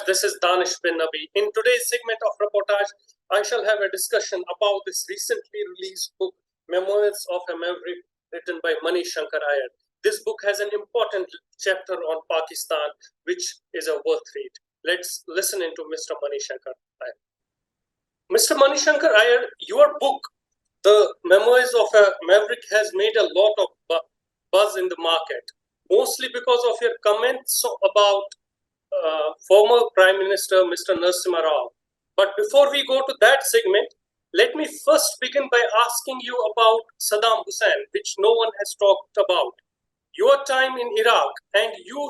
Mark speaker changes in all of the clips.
Speaker 1: this is Danish bin Nabi. In today's segment of reportage, I shall have a discussion about this recently released book, Memoirs of a Maverick, written by Mani Shankar Aiyar. This book has an important chapter on Pakistan, which is a worth read. Let's listen into Mr. Mani Shankar Aiyar. Mr. Mani Shankar Aiyar, your book, The Memoirs of a Maverick, has made a lot of buzz in the market, mostly because of your comments about former Prime Minister Mr. Narasimha Rao. But before we go to that segment, let me first begin by asking you about Saddam Hussein, which no one has talked about. Your time in Iraq, and you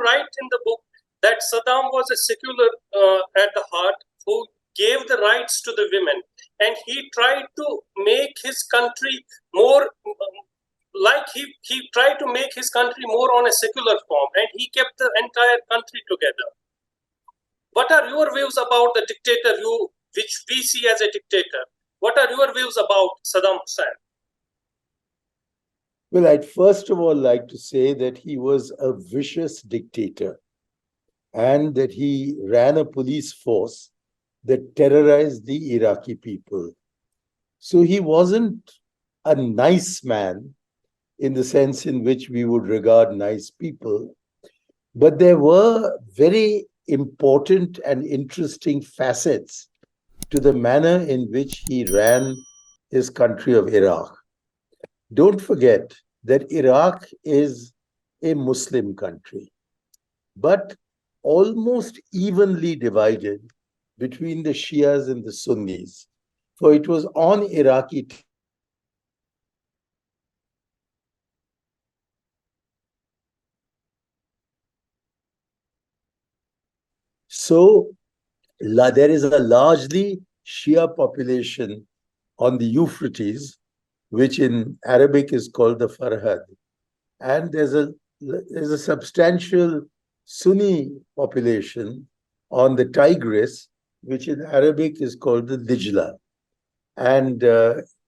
Speaker 1: write in the book that Saddam was a secular at the heart who gave the rights to the women, and he tried to make his country more he tried to make his country more on a secular form, and he kept the entire country together. What are your views about the dictator which we see as a dictator? What are your views about Saddam Hussein?
Speaker 2: Well, I'd first of all like to say that he was a vicious dictator and that he ran a police force that terrorized the Iraqi people. So he wasn't a nice man in the sense in which we would regard nice people, but there were very important and interesting facets to the manner in which he ran his country of Iraq. Don't forget that Iraq is a Muslim country, but almost evenly divided between the Shias and the Sunnis. For it was on Iraqi So there is a largely Shia population on the Euphrates, which in Arabic is called the Farhad. And there's a substantial Sunni population on the Tigris, which in Arabic is called the Dijla. And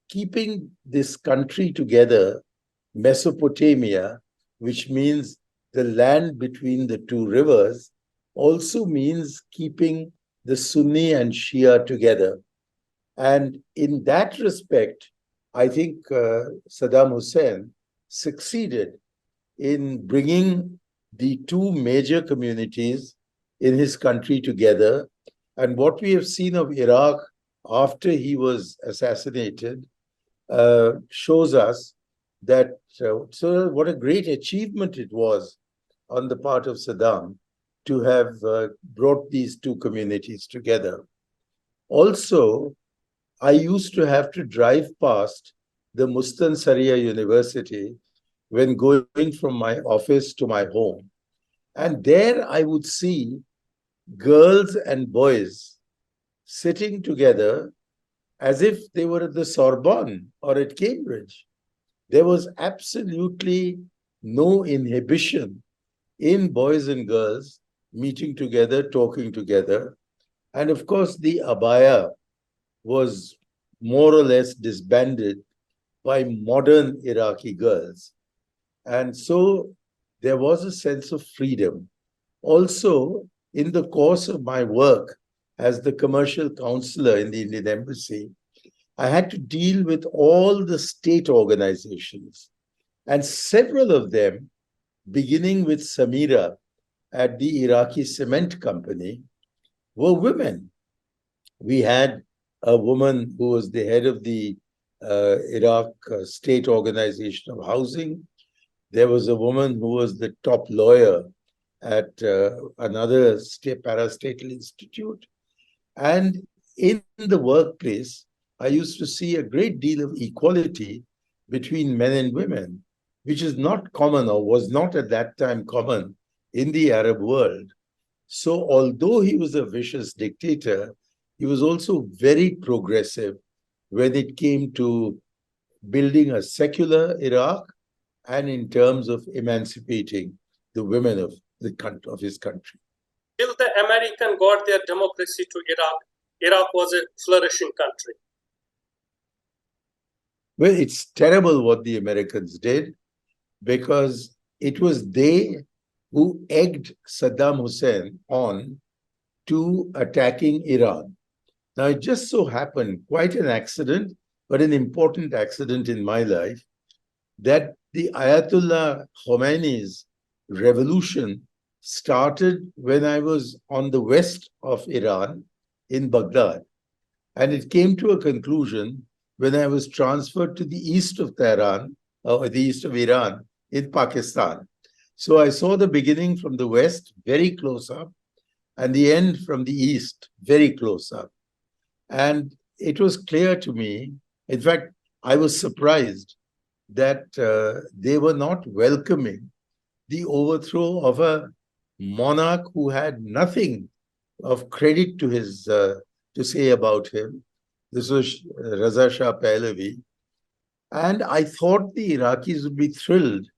Speaker 2: keeping this country together, Mesopotamia, which means the land between the two rivers, also means keeping the Sunni and Shia together. And in that respect, I think Saddam Hussein succeeded in bringing the two major communities in his country together. And what we have seen of Iraq after he was assassinated shows us that so what a great achievement it was on the part of Saddam to have brought these two communities together. Also, I used to have to drive past the Mustansariya University when going from my office to my home. And there I would see girls and boys sitting together as if they were at the Sorbonne or at Cambridge. There was absolutely no inhibition in boys and girls meeting together, talking together. And of course, the abaya was more or less disbanded by modern Iraqi girls. And so there was a sense of freedom. Also, in the course of my work as the commercial counselor in the Indian Embassy, I had to deal with all the state organizations, and several of them, beginning with Samira at the Iraqi Cement Company, were women. We had a woman who was the head of the Iraq State Organization of Housing. There was a woman who was the top lawyer at another parastatal institute. And in the workplace, I used to see a great deal of equality between men and women, which is not common or was not at that time common in the Arab world. So although he was a vicious dictator, he was also very progressive when it came to building a secular Iraq and in terms of emancipating the women of his country.
Speaker 1: Till the American got their democracy to Iraq, Iraq was a flourishing country.
Speaker 2: Well, it's terrible what the Americans did, because it was they who egged Saddam Hussein on to attacking Iran. Now, it just so happened, quite an accident, but an important accident in my life, that the Ayatollah Khomeini's revolution started when I was on the west of Iran in Baghdad. And it came to a conclusion when I was transferred to the east of Tehran, or the east of Iran, in Pakistan. So I saw the beginning from the west, very close up, and the end from the east, very close up. And it was clear to me, in fact, I was surprised that they were not welcoming the overthrow of a monarch who had nothing of credit to his to say about him. This was Raza Shah Pahlavi. And I thought the Iraqis would be thrilled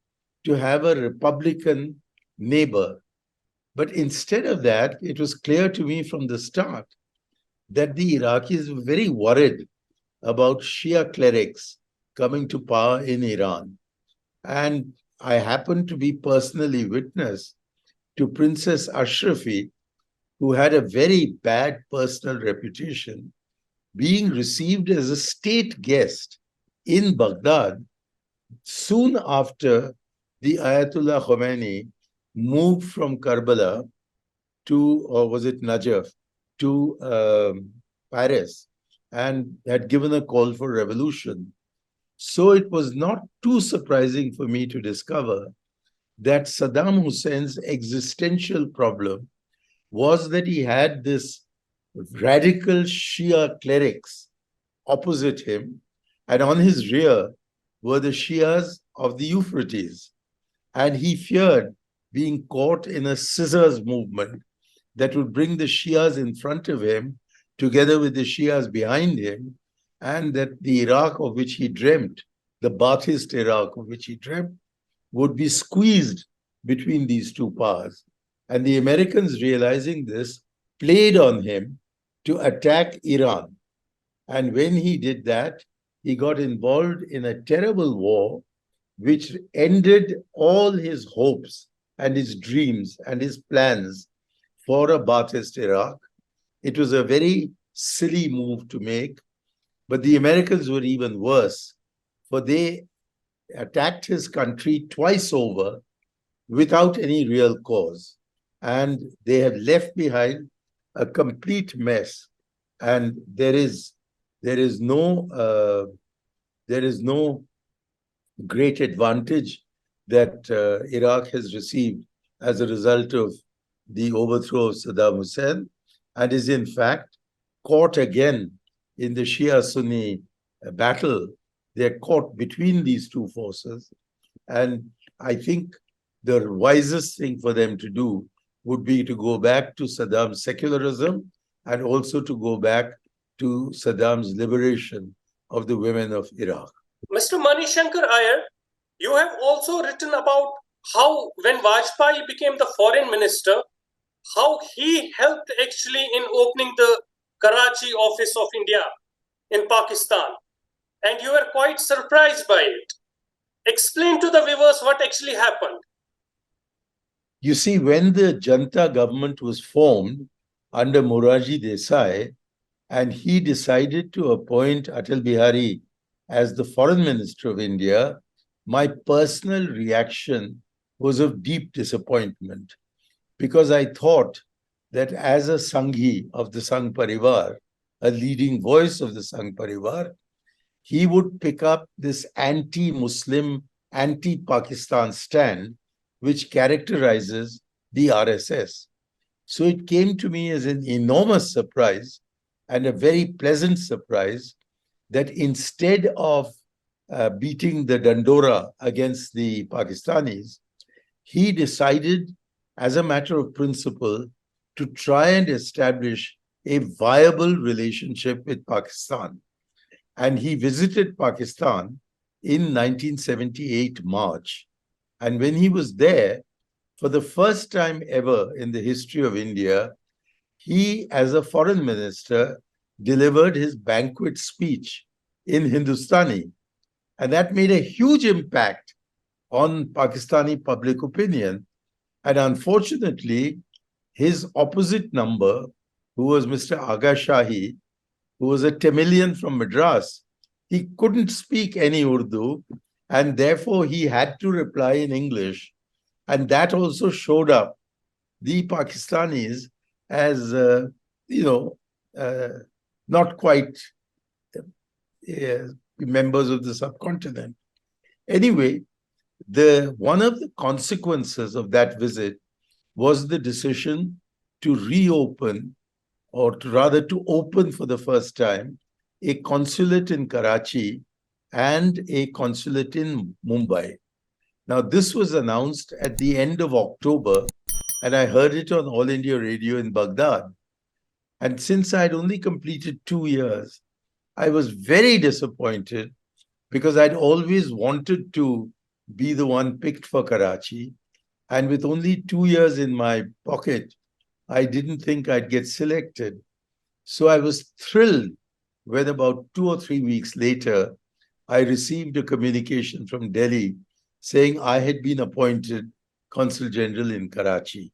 Speaker 2: to have a Republican neighbor. But instead of that, it was clear to me from the start that the Iraqis were very worried about Shia clerics coming to power in Iran. And I happened to be personally witness to Princess Ashrafi, who had a very bad personal reputation, being received as a state guest in Baghdad soon after the Ayatollah Khomeini moved from Karbala to, or was it Najaf, to Paris, and had given a call for revolution. So it was not too surprising for me to discover that Saddam Hussein's existential problem was that he had this radical Shia clerics opposite him, and on his rear were the Shias of the Euphrates. And he feared being caught in a scissors movement that would bring the Shias in front of him together with the Shias behind him, and that the Iraq of which he dreamt, the Baathist Iraq of which he dreamt, would be squeezed between these two powers. And the Americans, realizing this, played on him to attack Iran. And when he did that, he got involved in a terrible war which ended all his hopes and his dreams and his plans for a Baathist Iraq. It was a very silly move to make, but the Americans were even worse, for they attacked his country twice over without any real cause. And they have left behind a complete mess. And there is no great advantage that Iraq has received as a result of the overthrow of Saddam Hussein, and is in fact caught again in the Shia-Sunni battle. They're caught between these two forces. And I think the wisest thing for them to do would be to go back to Saddam's secularism, and also to go back to Saddam's liberation of the women of Iraq.
Speaker 1: Mr. Mani Shankar Aiyar, you have also written about how, when Vajpayee became the foreign minister, how he helped actually in opening the Karachi office of India in Pakistan. And you were quite surprised by it. Explain to the viewers what actually happened.
Speaker 2: You see, when the Janta government was formed under Morarji Desai, and he decided to appoint Atal Bihari as the foreign minister of India, my personal reaction was of deep disappointment, because I thought that as a Sanghi of the Sangh Parivar, a leading voice of the Sangh Parivar, he would pick up this anti-Muslim, anti-Pakistan stand, which characterizes the RSS. So it came to me as an enormous surprise, and a very pleasant surprise, that instead of beating the Dandora against the Pakistanis, he decided, as a matter of principle, to try and establish a viable relationship with Pakistan. And he visited Pakistan in 1978 March. And when he was there, for the first time ever in the history of India, he, as a foreign minister, delivered his banquet speech in Hindustani. And that made a huge impact on Pakistani public opinion. And unfortunately, his opposite number who was Mr. Aga Shahi, who was a Tamilian from Madras. He couldn't speak any Urdu, and therefore he had to reply in English. And that also showed up the Pakistanis as, not quite members of the subcontinent. Anyway, one of the consequences of that visit was the decision to reopen, or rather to open for the first time, a consulate in Karachi and a consulate in Mumbai. Now, this was announced at the end of October, and I heard it on All India Radio in Baghdad. And since I'd only completed 2 years, I was very disappointed because I'd always wanted to be the one picked for Karachi. And with only 2 years in my pocket, I didn't think I'd get selected. So I was thrilled when about 2 or 3 weeks later, I received a communication from Delhi saying I had been appointed Consul General in Karachi.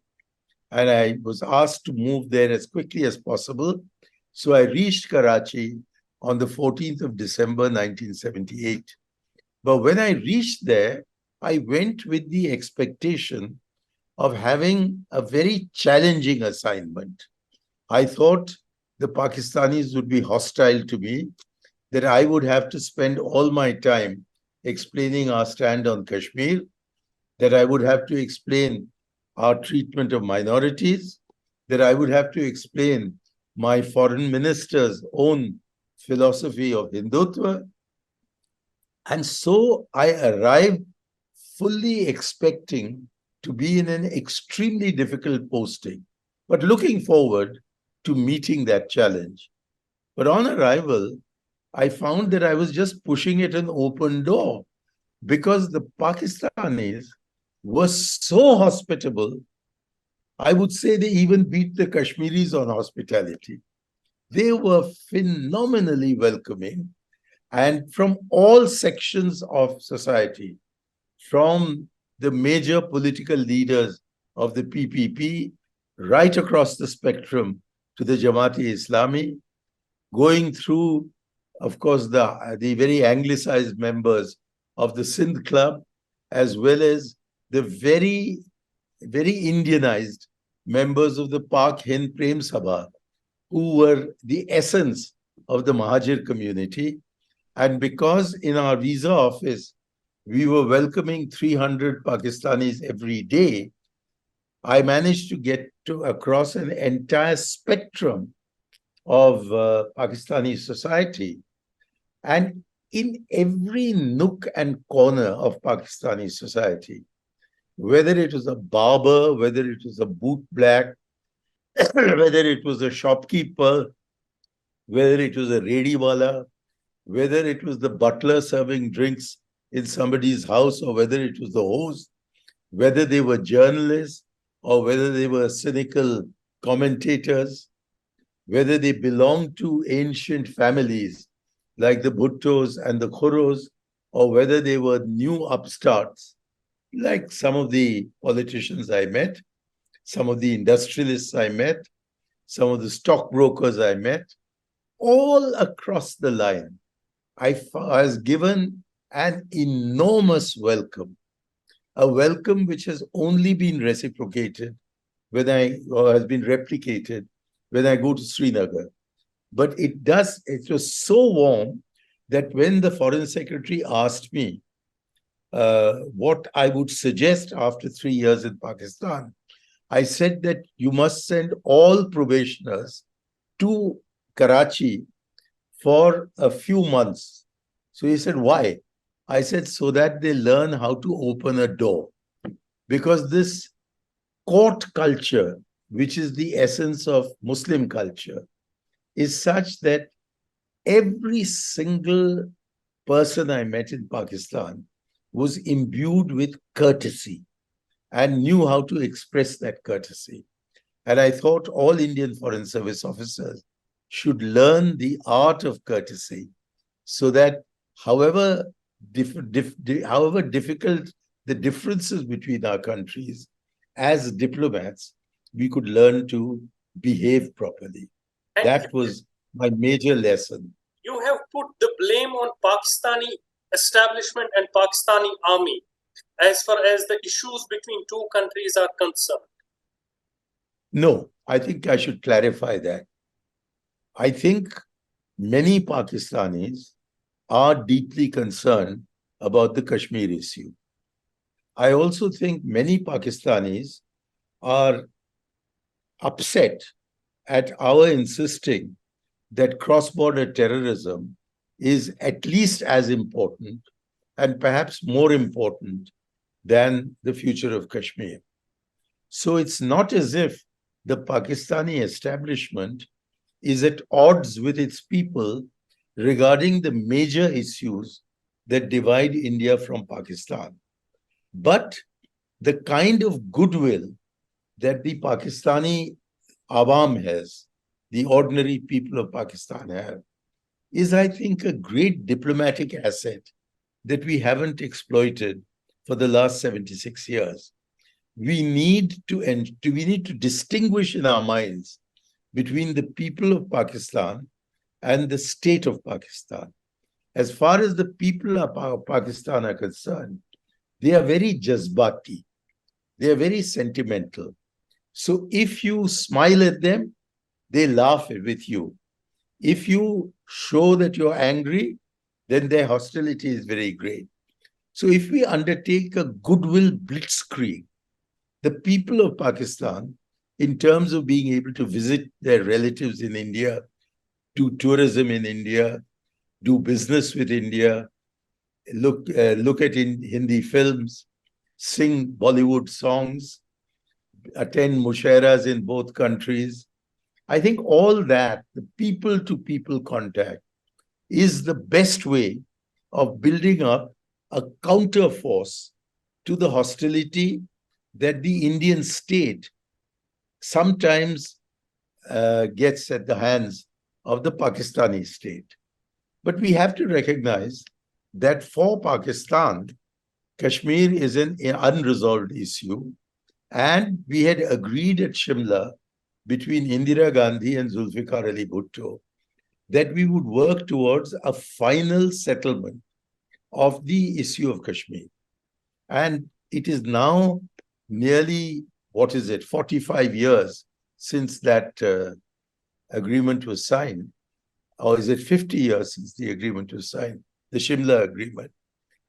Speaker 2: And I was asked to move there as quickly as possible. So I reached Karachi on the 14th of December, 1978. But when I reached there, I went with the expectation of having a very challenging assignment. I thought the Pakistanis would be hostile to me, that I would have to spend all my time explaining our stand on Kashmir, that I would have to explain our treatment of minorities, that I would have to explain my foreign minister's own philosophy of Hindutva. And so I arrived fully expecting to be in an extremely difficult posting, but looking forward to meeting that challenge. But on arrival, I found that I was just pushing at an open door because the Pakistanis were so hospitable. I would say they even beat the Kashmiris on hospitality. They were phenomenally welcoming, and from all sections of society, from the major political leaders of the PPP, right across the spectrum to the Jamaat-e-Islami, going through, of course, the very anglicized members of the Sindh Club, as well as the very, very Indianized members of the Pak Hind Prem Sabha, who were the essence of the Mahajir community. And because in our visa office, we were welcoming 300 Pakistanis every day, I managed to get across an entire spectrum of Pakistani society. And in every nook and corner of Pakistani society, whether it was a barber, whether it was a boot black, whether it was a shopkeeper, whether it was a rediwala, whether it was the butler serving drinks in somebody's house, or whether it was the host, whether they were journalists or whether they were cynical commentators, whether they belonged to ancient families like the Bhuttos and the Khurros, or whether they were new upstarts, like some of the politicians I met, some of the industrialists I met, some of the stockbrokers I met, all across the line, I was given an enormous welcome, a welcome which has only been reciprocated or has been replicated when I go to Srinagar. But it was so warm that when the foreign secretary asked me what I would suggest after 3 years in Pakistan, I said that you must send all probationers to Karachi for a few months. So he said, why? I said, so that they learn how to open a door. Because this court culture, which is the essence of Muslim culture, is such that every single person I met in Pakistan was imbued with courtesy and knew how to express that courtesy. And I thought all Indian Foreign Service officers should learn the art of courtesy so that however difficult the differences between our countries, as diplomats, we could learn to behave properly.
Speaker 1: And
Speaker 2: That was my major lesson.
Speaker 1: you have put the blame on Pakistani establishment and Pakistani army as far as the issues between two countries are concerned.
Speaker 2: No, I think I should clarify that. I think many Pakistanis are deeply concerned about the Kashmir issue. I also think many Pakistanis are upset at our insisting that cross-border terrorism is at least as important and perhaps more important than the future of Kashmir. So it's not as if the Pakistani establishment is at odds with its people regarding the major issues that divide India from Pakistan. But the kind of goodwill that the Pakistani Awam has, the ordinary people of Pakistan have, is, I think, a great diplomatic asset that we haven't exploited for the last 76 years. We need to distinguish in our minds between the people of Pakistan and the state of Pakistan. As far as the people of Pakistan are concerned, they are very jazbati. They are very sentimental. So if you smile at them, they laugh with you. If you show that you're angry, then their hostility is very great. So if we undertake a goodwill blitzkrieg, the people of Pakistan, in terms of being able to visit their relatives in India, do tourism in India, do business with India, look at Hindi films, sing Bollywood songs, attend mushairas in both countries. I think all that, the people-to-people contact, is the best way of building up a counter force to the hostility that the Indian state sometimes gets at the hands of the Pakistani state. But we have to recognize that for Pakistan, Kashmir is an unresolved issue. And we had agreed at Shimla between Indira Gandhi and Zulfikar Ali Bhutto that we would work towards a final settlement of the issue of Kashmir. And it is now nearly, 45 years since that agreement was signed. Or is it 50 years since the agreement was signed, the Shimla agreement?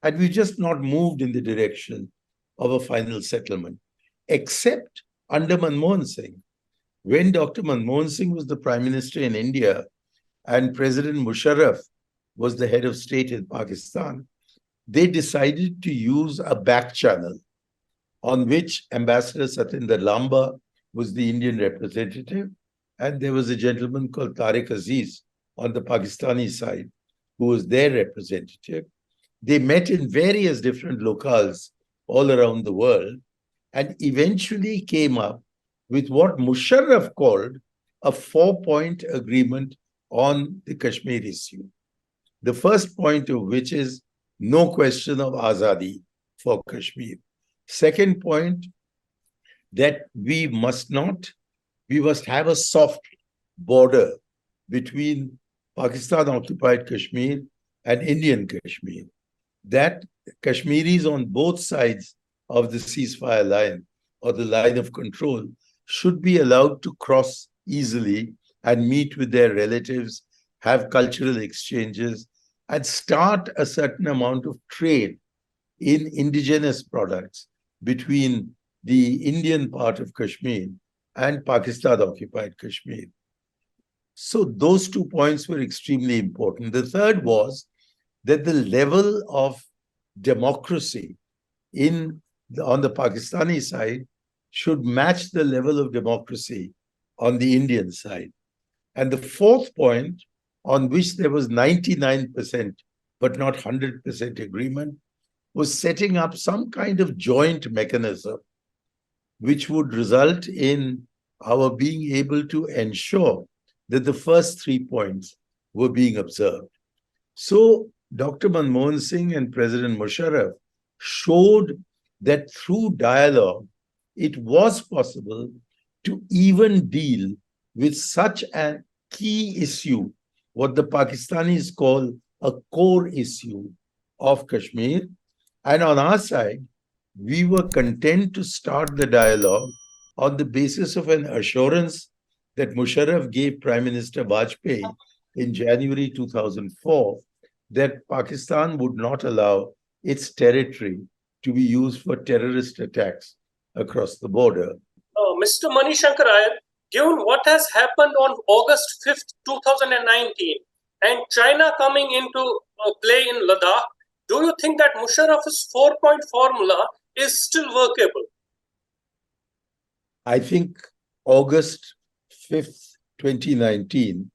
Speaker 2: And we've just not moved in the direction of a final settlement, except under Manmohan Singh. When Dr. Manmohan Singh was the Prime Minister in India and President Musharraf was the head of state in Pakistan, they decided to use a back channel on which Ambassador Satinder Lamba was the Indian representative, and there was a gentleman called Tariq Aziz on the Pakistani side who was their representative. They met in various different locales all around the world and eventually came up with what Musharraf called a 4-point agreement on the Kashmir issue. The first point of which is no question of Azadi for Kashmir. Second point, that we must have a soft border between Pakistan-occupied Kashmir and Indian Kashmir. That Kashmiris on both sides of the ceasefire line or the line of control should be allowed to cross easily and meet with their relatives, have cultural exchanges, and start a certain amount of trade in indigenous products between the Indian part of Kashmir and Pakistan-occupied Kashmir. So those 2 points were extremely important. The third was that the level of democracy on the Pakistani side should match the level of democracy on the Indian side. And the fourth point, on which there was 99% but not 100% agreement, was setting up some kind of joint mechanism which would result in our being able to ensure that the first 3 points were being observed. So Dr. Manmohan Singh and President Musharraf showed that through dialogue, it was possible to even deal with such a key issue, what the Pakistanis call a core issue of Kashmir. And on our side, we were content to start the dialogue on the basis of an assurance that Musharraf gave Prime Minister Vajpayee in January 2004 that Pakistan would not allow its territory to be used for terrorist attacks across the border.
Speaker 1: Mr. Mani Shankar Aiyar, given what has happened on August 5th, 2019, and China coming into play in Ladakh, do you think that Musharraf's 4-point formula is still workable?
Speaker 2: I think August 5th, 2019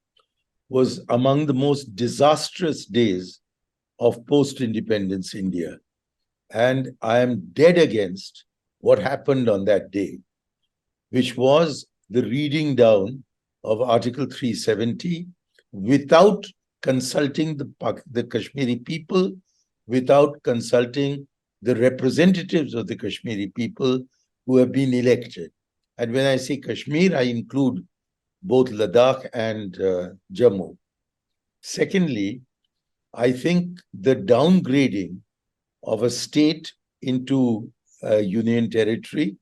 Speaker 2: was among the most disastrous days of post-independence India. And I am dead against what happened on that day, which was the reading down of Article 370 without consulting the Kashmiri people, without consulting the representatives of the Kashmiri people who have been elected. And when I say Kashmir, I include both Ladakh and Jammu. Secondly, I think the downgrading of a state into a union territory,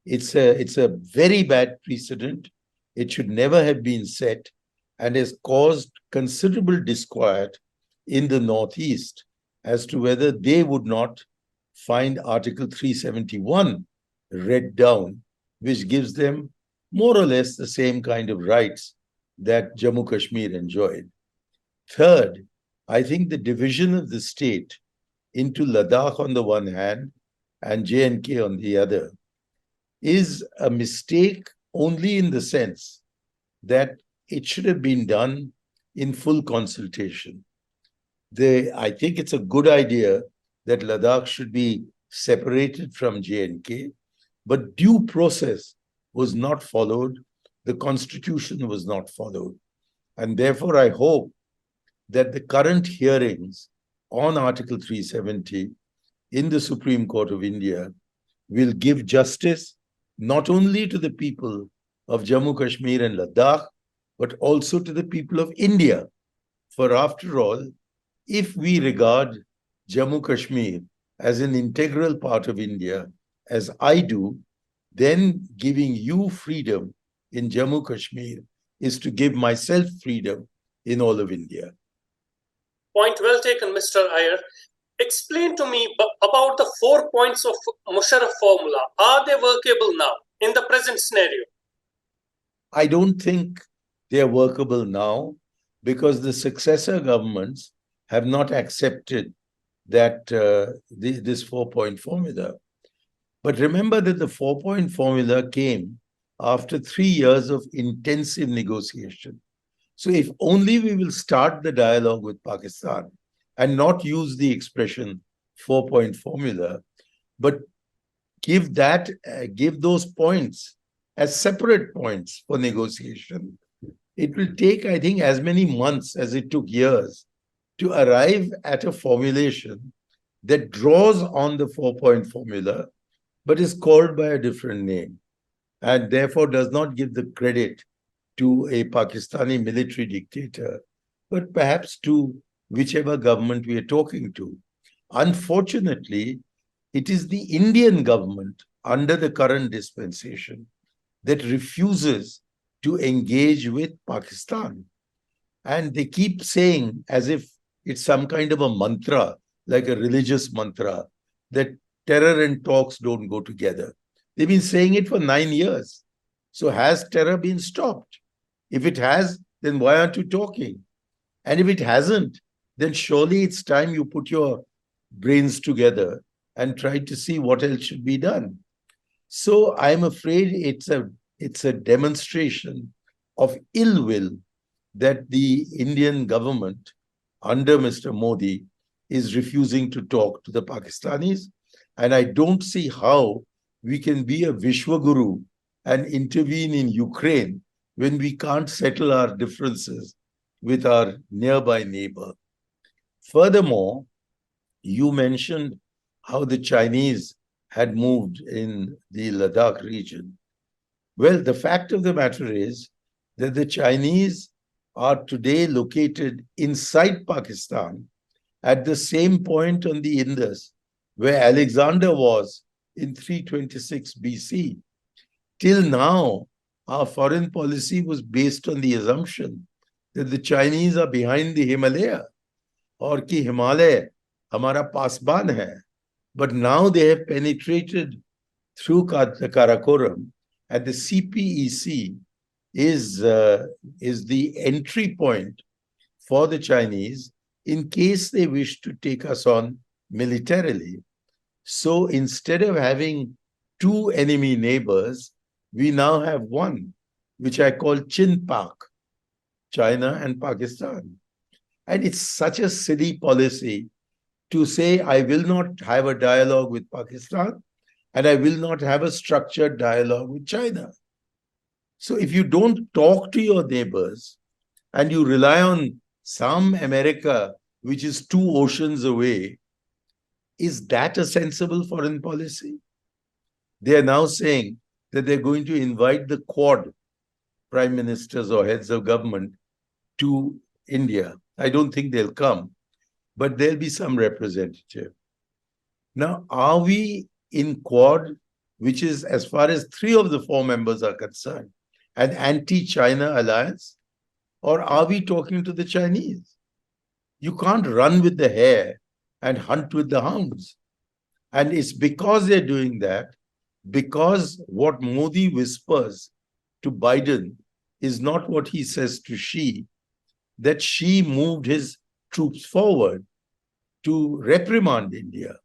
Speaker 2: it's a very bad precedent. It should never have been set and has caused considerable disquiet in the Northeast as to whether they would not find Article 371 read down, which gives them more or less the same kind of rights that Jammu Kashmir enjoyed. Third, I think the division of the state into Ladakh on the one hand and J&K on the other is a mistake only in the sense that it should have been done in full consultation. I think it's a good idea that Ladakh should be separated from J&K, but due process was not followed. The constitution was not followed. And therefore, I hope that the current hearings on Article 370 in the Supreme Court of India will give justice not only to the people of Jammu, Kashmir and Ladakh, but also to the people of India. For after all, if we regard Jammu, Kashmir as an integral part of India, as I do, then giving you freedom in Jammu, Kashmir is to give myself freedom in all of India.
Speaker 1: Point well taken, Mr. Aiyar. Explain to me about the 4 points of Musharraf formula. Are they workable now in the present scenario?
Speaker 2: I don't think they are workable now because the successor governments have not accepted that this 4-point formula. But remember that the 4-point formula came after 3 years of intensive negotiation. So if only we will start the dialogue with Pakistan and not use the expression 4-point formula, but give those points as separate points for negotiation, it will take, I think, as many months as it took years to arrive at a formulation that draws on the 4-point formula, but is called by a different name, and therefore does not give the credit to a Pakistani military dictator, but perhaps to whichever government we are talking to. Unfortunately, it is the Indian government under the current dispensation that refuses to engage with Pakistan. And they keep saying, as if it's some kind of a mantra, like a religious mantra, that terror and talks don't go together. They've been saying it for 9 years. So has terror been stopped? If it has, then why aren't you talking? And if it hasn't, then surely it's time you put your brains together and try to see what else should be done. So I'm afraid it's a demonstration of ill will that the Indian government under Mr. Modi is refusing to talk to the Pakistanis. And I don't see how we can be a Vishwaguru and intervene in Ukraine when we can't settle our differences with our nearby neighbor. Furthermore, you mentioned how the Chinese had moved in the Ladakh region. Well, the fact of the matter is that the Chinese are today located inside Pakistan at the same point on the Indus where Alexander was in 326 BC. Till now, our foreign policy was based on the assumption that the Chinese are behind the Himalaya or ki Himalaya hamara pasban hai. But now they have penetrated through the Karakoram, and the CPEC is the entry point for the Chinese in case they wish to take us on militarily. So instead of having two enemy neighbors, we now have one, which I call Chin-Pak, China and Pakistan. And it's such a silly policy to say, I will not have a dialogue with Pakistan and I will not have a structured dialogue with China. So if you don't talk to your neighbors and you rely on some America, which is 2 oceans away, is that a sensible foreign policy? They are now saying that they're going to invite the Quad prime ministers or heads of government to India. I don't think they'll come, but there'll be some representative. Now, are we in Quad, which is, as far as 3 of the 4 members are concerned, an anti-China alliance? Or are we talking to the Chinese? You can't run with the hare and hunt with the hounds. And it's because they're doing that, because what Modi whispers to Biden is not what he says to Xi, that Xi moved his troops forward to reprimand India.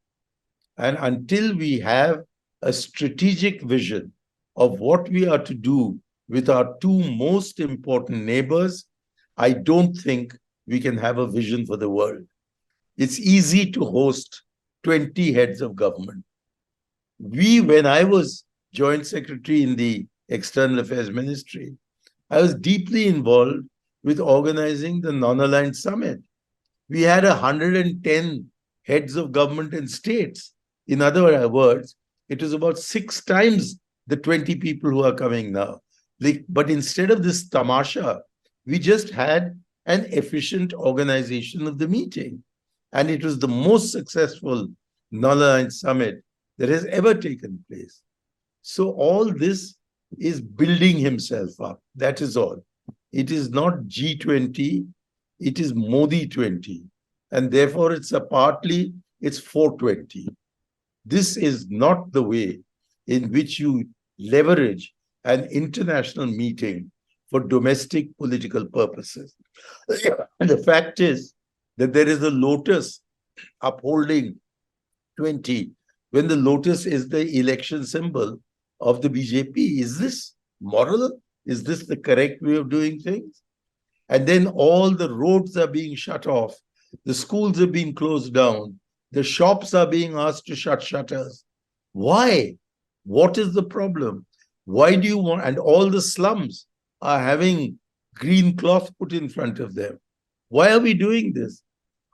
Speaker 2: And until we have a strategic vision of what we are to do with our 2 most important neighbors, I don't think we can have a vision for the world. It's easy to host 20 heads of government. When I was Joint Secretary in the External Affairs Ministry, I was deeply involved with organizing the Non-Aligned Summit. We had 110 heads of government and states. In other words, it was about 6 times the 20 people who are coming now. But instead of this tamasha, we just had an efficient organization of the meeting. And it was the most successful Non-Aligned Summit that has ever taken place. So all this is building himself up. That is all. It is not G20, it is Modi 20. And therefore, it's 420. This is not the way in which you leverage an international meeting for domestic political purposes. And the fact is that there is a lotus upholding 20 when the lotus is the election symbol of the BJP. Is this moral? Is this the correct way of doing things? And then all the roads are being shut off. The schools are being closed down. The shops are being asked to shut shutters. Why? What is the problem? Why do you want, and all the slums are having green cloth put in front of them. Why are we doing this?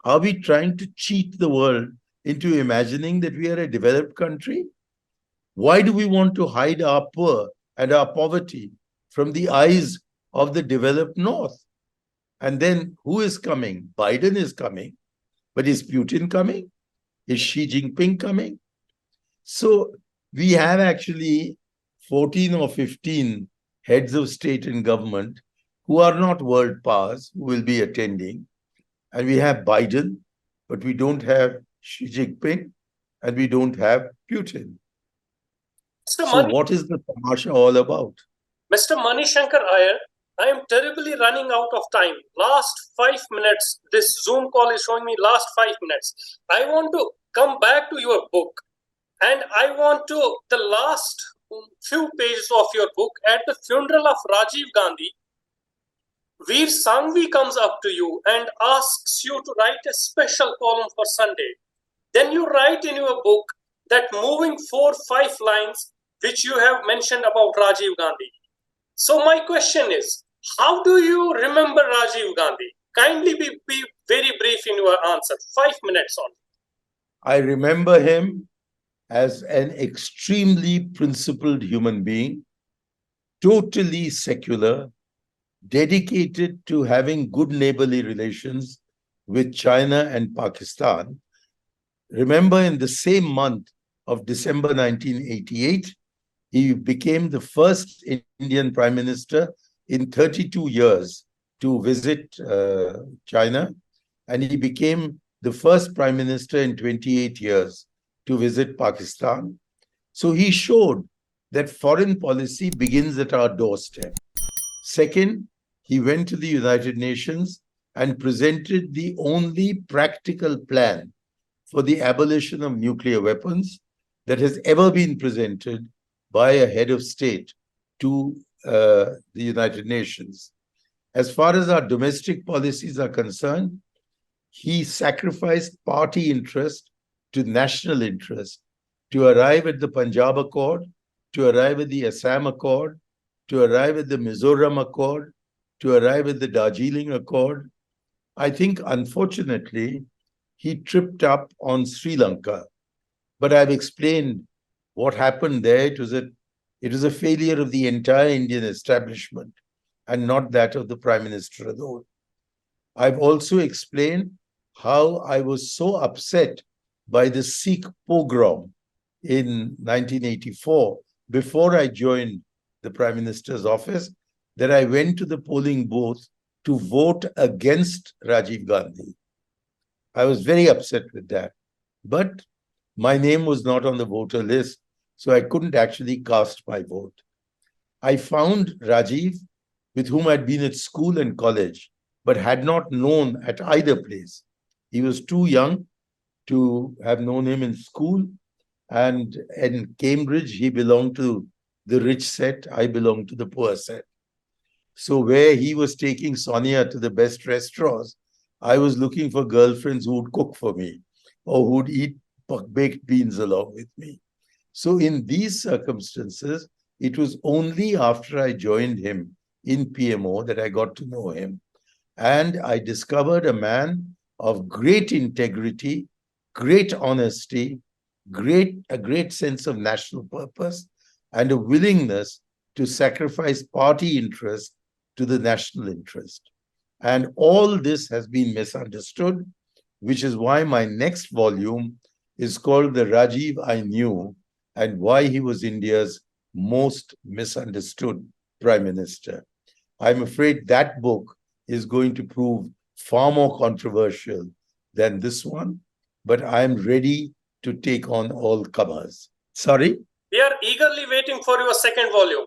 Speaker 2: Are we trying to cheat the world into imagining that we are a developed country? Why do we want to hide our poor and our poverty from the eyes of the developed North? And then who is coming? Biden is coming. But is Putin coming? Is Xi Jinping coming? So we have actually 14 or 15 heads of state and government who are not world powers who will be attending. And we have Biden, but we don't have Xi Jinping, and we don't have Putin. So what is the tamasha all about?
Speaker 1: Mr. Mani Shankar Aiyar, I am terribly running out of time. Last 5 minutes, this Zoom call is showing me last 5 minutes. I want to come back to your book, and I want to, the last few pages of your book, at the funeral of Rajiv Gandhi, Veer Sanghvi comes up to you and asks you to write a special column for Sunday. Then you write in your book that moving 4-5 lines which you have mentioned about Rajiv Gandhi. So my question is, how do you remember Rajiv Gandhi? Kindly be very brief in your answer. 5 minutes on.
Speaker 2: I remember him as an extremely principled human being, totally secular, dedicated to having good neighborly relations with China and Pakistan. Remember, in the same month of December 1988, he became the first Indian Prime Minister in 32 years to visit China, and he became the first Prime Minister in 28 years to visit Pakistan. So he showed that foreign policy begins at our doorstep. Second, he went to the United Nations and presented the only practical plan for the abolition of nuclear weapons that has ever been presented by a head of state to the United Nations. As far as our domestic policies are concerned, he sacrificed party interest to national interest to arrive at the Punjab Accord, to arrive at the Assam Accord, to arrive at the Mizoram Accord, to arrive at the Darjeeling Accord. I think, unfortunately, he tripped up on Sri Lanka. But I've explained what happened there. It was a failure of the entire Indian establishment and not that of the Prime Minister alone. I've also explained how I was so upset by the Sikh pogrom in 1984, before I joined the Prime Minister's office, that I went to the polling booth to vote against Rajiv Gandhi. I was very upset with that. But my name was not on the voter list, so I couldn't actually cast my vote. I found Rajiv, with whom I'd been at school and college, but had not known at either place. He was too young to have known him in school, and in Cambridge, he belonged to the rich set, I belonged to the poor set. So where he was taking Sonia to the best restaurants, I was looking for girlfriends who would cook for me or who would eat baked beans along with me. So in these circumstances, it was only after I joined him in PMO that I got to know him. And I discovered a man of great integrity, great honesty, a great sense of national purpose, and a willingness to sacrifice party interest to the national interest. And all this has been misunderstood, which is why my next volume is called The Rajiv I Knew and Why He Was India's Most Misunderstood Prime Minister. I'm afraid that book is going to prove far more controversial than this one, but I'm ready to take on all comers. Sorry?
Speaker 1: We are eagerly waiting for your second volume.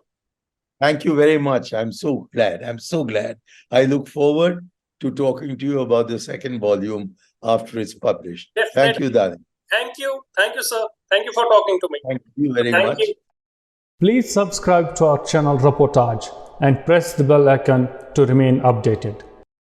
Speaker 2: Thank you very much. I'm so glad. I'm so glad. I look forward to talking to you about the second volume after it's published.
Speaker 1: Definitely.
Speaker 2: Thank you, darling.
Speaker 1: Thank you. Thank you, sir. Thank you for talking to me.
Speaker 2: Thank you very much.
Speaker 1: You.
Speaker 3: Please subscribe to our channel Reportage and press the bell icon to remain updated.